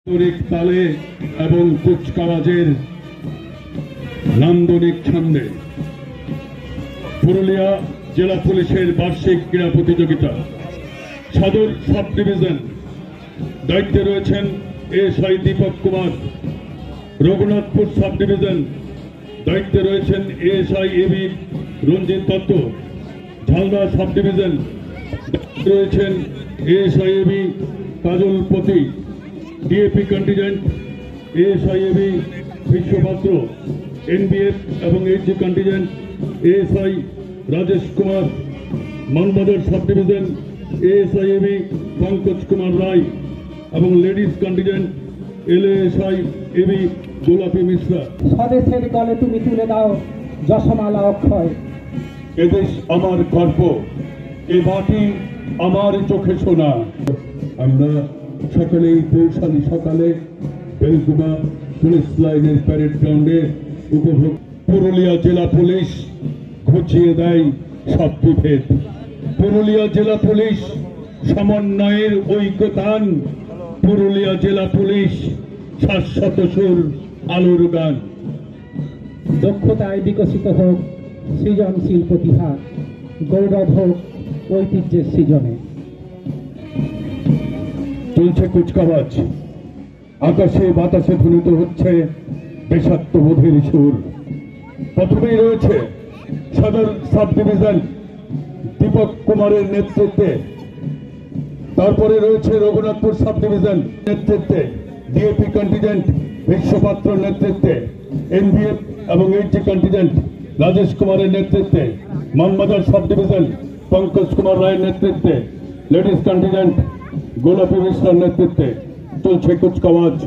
তালে এবং কুচকাওয়াজের নান্দনিক ছন্দে পুরুলিয়া জেলা পুলিশের বার্ষিক ক্রীড়া প্রতিযোগিতা সদর সাব ডিভিশন দায়িত্বে রয়েছেন SI Deepak Kumar, Raghunathpur sub division দায়িত্বে রয়েছেন SI AB Ranjit Dutta, Jhalda sub division রয়েছেন SI AB Kajal Pati, DAP contingent SI AB Biswapatra, NBF এবং HG contingent ASI Rajesh Kumar, Manbazar sub division ASI AB Pankaj Kumar Roy এবং লেডিস কন্টিজেন্ট এলএএসআই এবি গোলাপী মিশ্রা। স্বদেশের গলে তুমি তুলে দাও যশমালা অক্ষয়। এদেশ আমার গর্ব, এ মাটি আমার চোখে শোনা। আমরা সকলেই পৌষালী সকালে বেলগুমা পুলিশ লাইনের প্যারেড গ্রাউন্ডে উপভোগ। পুরুলিয়া জেলা পুলিশ ঘুচিয়ে দেয় সব বিভেদ। পুরুলিয়া জেলা পুলিশ সমন্বয়ের ঐক্যতান। পুরুলিয়া জেলা পুলিশ শাশ্বত সুর আলোর গান। দক্ষতায় বিকশিত হোক সৃজনশীল প্রতিভা, গৌরব হোক ঐতিহ্যের সৃজনে। চলছে কুচকাওয়াজ, আকাশে বাতাসে ধ্বনিত হচ্ছে দেশাত্মবোধের সুর। প্রথমেই রয়েছে সদর সাব ডিভিশন দীপক কুমারের নেতৃত্বে, তারপরে রয়েছে রঘুনাথপুর সাব ডিভিশন নেতৃত্বে ডিএপি কন্টিজেন্ট বিশ্বপাত্র নেতৃত্বে, এনবিএফ এবং এইচজি কন্টিজেন্ট রাজেশ কুমারের নেতৃত্বে, মানবাজার সাব ডিভিশন পঙ্কজ কুমার রায়ের নেতৃত্বে, লেডিস কন্টিজেন্ট গোলাপী মিশ্রার নেতৃত্বে চলছে কুচকাওয়াজ।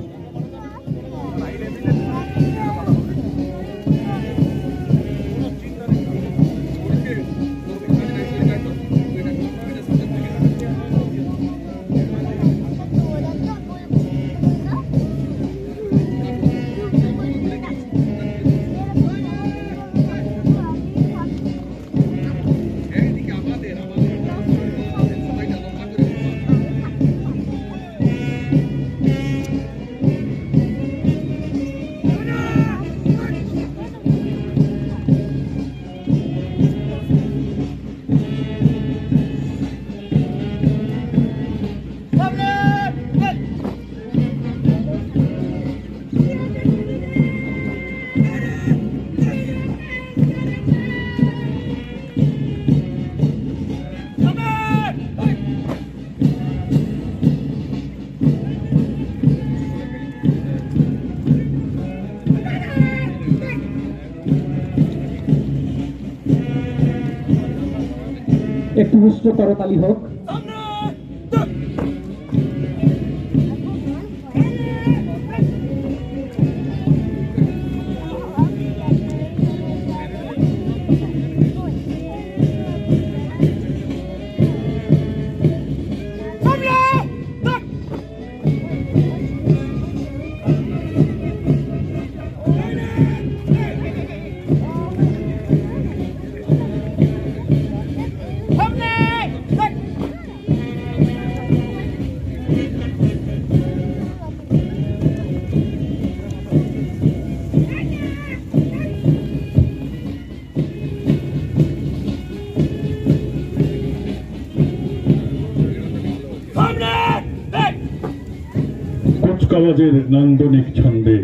একটু উচ্চ করতালি হোক। কুচকাওয়াজের নান্দনিক ছন্দে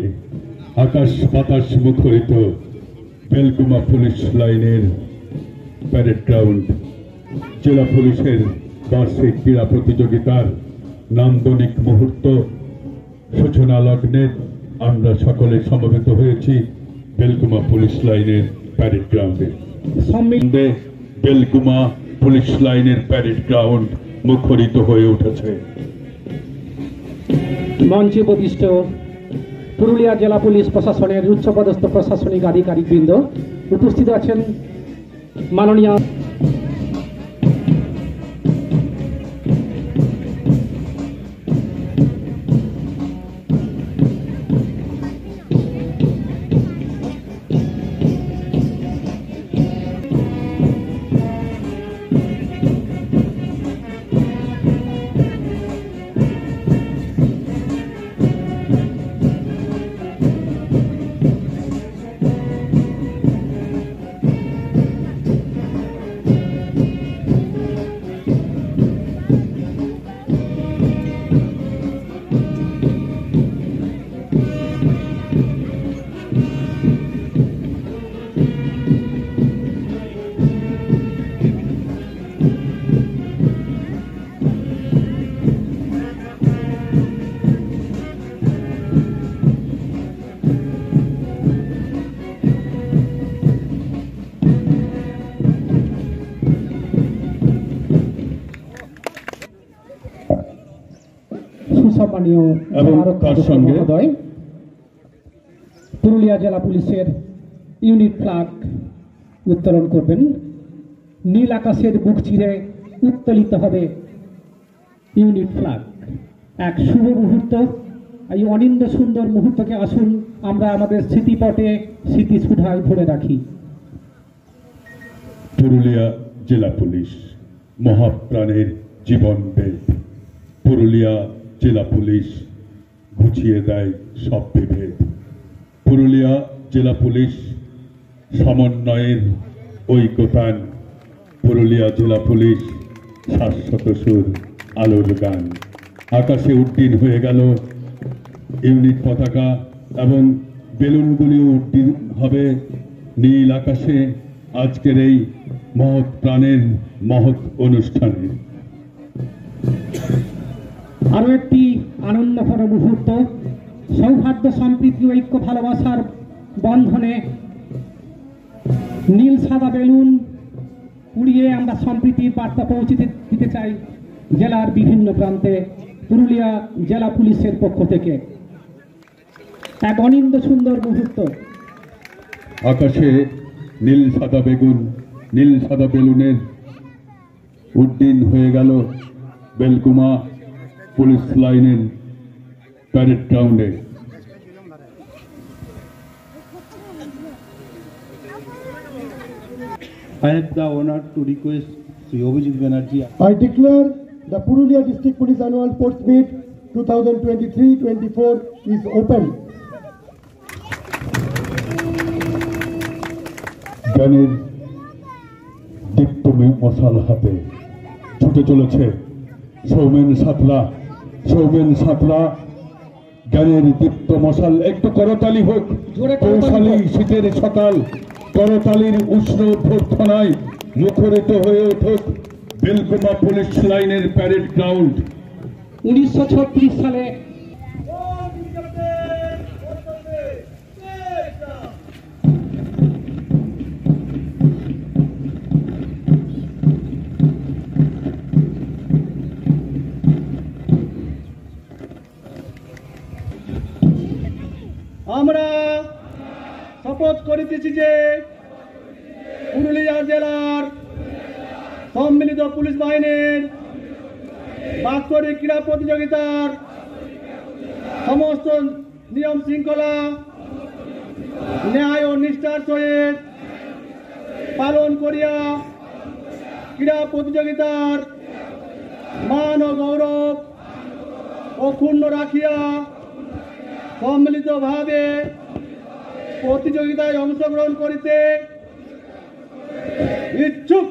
আকাশ বাতাস মুখরিত বেলগুমা পুলিশ লাইনের প্যারেড গ্রাউন্ড জেলা পুলিশের বার্ষিক ক্রীড়া প্রতিযোগিতার নান্দনিক মুহূর্ত সূচনা লগ্নে আমরা সকলে সমবেত হয়েছি বেলগুমা পুলিশ লাইনের প্যারেড গ্রাউন্ডে। বেলগুমা পুলিশ লাইনের প্যারেড গ্রাউন্ড মুখরিত হয়ে উঠেছে। মঞ্চে উপবিষ্ট পুরুলিয়া জেলা পুলিশ প্রশাসনের উচ্চপদস্থ প্রশাসনিক আধিকারিকবৃন্দ, উপস্থিত আছেন মাননীয় এবং তার সঙ্গে মহোদয়, পুরুলিয়া জেলা পুলিশের ইউনিট ফ্ল্যাগ উত্তোলন করবেন। নীল আকাশের বুক চিরে উত্তোলিত হবে ইউনিট ফ্ল্যাগ। এক শুভ মুহূর্ত, এই অনিন্দ সুন্দর মুহূর্তকে আসুন আমরা আমাদের স্মৃতিপটে স্মৃতিসুধায় ভরে রাখি। পুরুলিয়া জেলা পুলিশ মহাপ্রাণের জীবন বেদ। পুরুলিয়া জেলা পুলিশ ঘুচিয়ে দেয় সব বিভেদ। পুরুলিয়া জেলা পুলিশ সমন্বয়ের ঐক্যতান। পুরুলিয়া জেলা পুলিশ শাশ্বত সুর আলোর গান। আকাশে উড্ডীন হয়ে গেল ইউনিট পতাকা এবং বেলুনগুলিও উড্ডীন হবে নীল আকাশে আজকের এই মহৎ প্রাণের মহৎ অনুষ্ঠানে। আরো একটি আনন্দঘন মুহূর্ত, সৌহার্দ্য সম্প্রীতি ঐক্য ভালোবাসার বন্ধনে নীল সাদা বেলুন উড়িয়ে আমরা সম্প্রীতির বার্তা পৌঁছে দিতে চাই জেলার বিভিন্ন প্রান্তে। পুরুলিয়া জেলা পুলিশের পক্ষ থেকে এক অনিন্দ সুন্দর মুহূর্ত। আকাশে নীল সাদা বেলুনের উড্ডীন হয়ে গেল বেলকুমা পুলিশ লাইনের প্যারেড গ্রাউন্ডে। I have the honor to request Sri Abhijit Banerjee. I declare the Purulia District Police Annual Sports Meet 2023-24 is open. জ্ঞানের দীপ্ত মশাল হাতে ছুটে চলেছে সৌমেন সাঁতরা। জ্ঞানের দীপ্ত মশাল, একটু করতালি হোক। কৌশালী শীতের সকাল, করতালির উষ্ণ অভ্যর্থনায় মুখরিত হয়ে উঠুক বেলকুমা পুলিশ লাইনের প্যারেড গ্রাউন্ড। 1936 সালে আমরা শপথ করিতেছি যে পুরুলিয়া জেলার সম্মিলিত পুলিশ বাহিনীর বাৎসরিক ক্রীড়া প্রতিযোগিতার সমস্ত নিয়ম শৃঙ্খলা ন্যায় ও নিষ্ঠার সহিত পালন করিয়া ক্রীড়া প্রতিযোগিতার মান ও গৌরব অক্ষুণ্ণ রাখিয়া সম্মিলিতভাবে প্রতিযোগিতায় অংশগ্রহণ করিতে ইচ্ছুক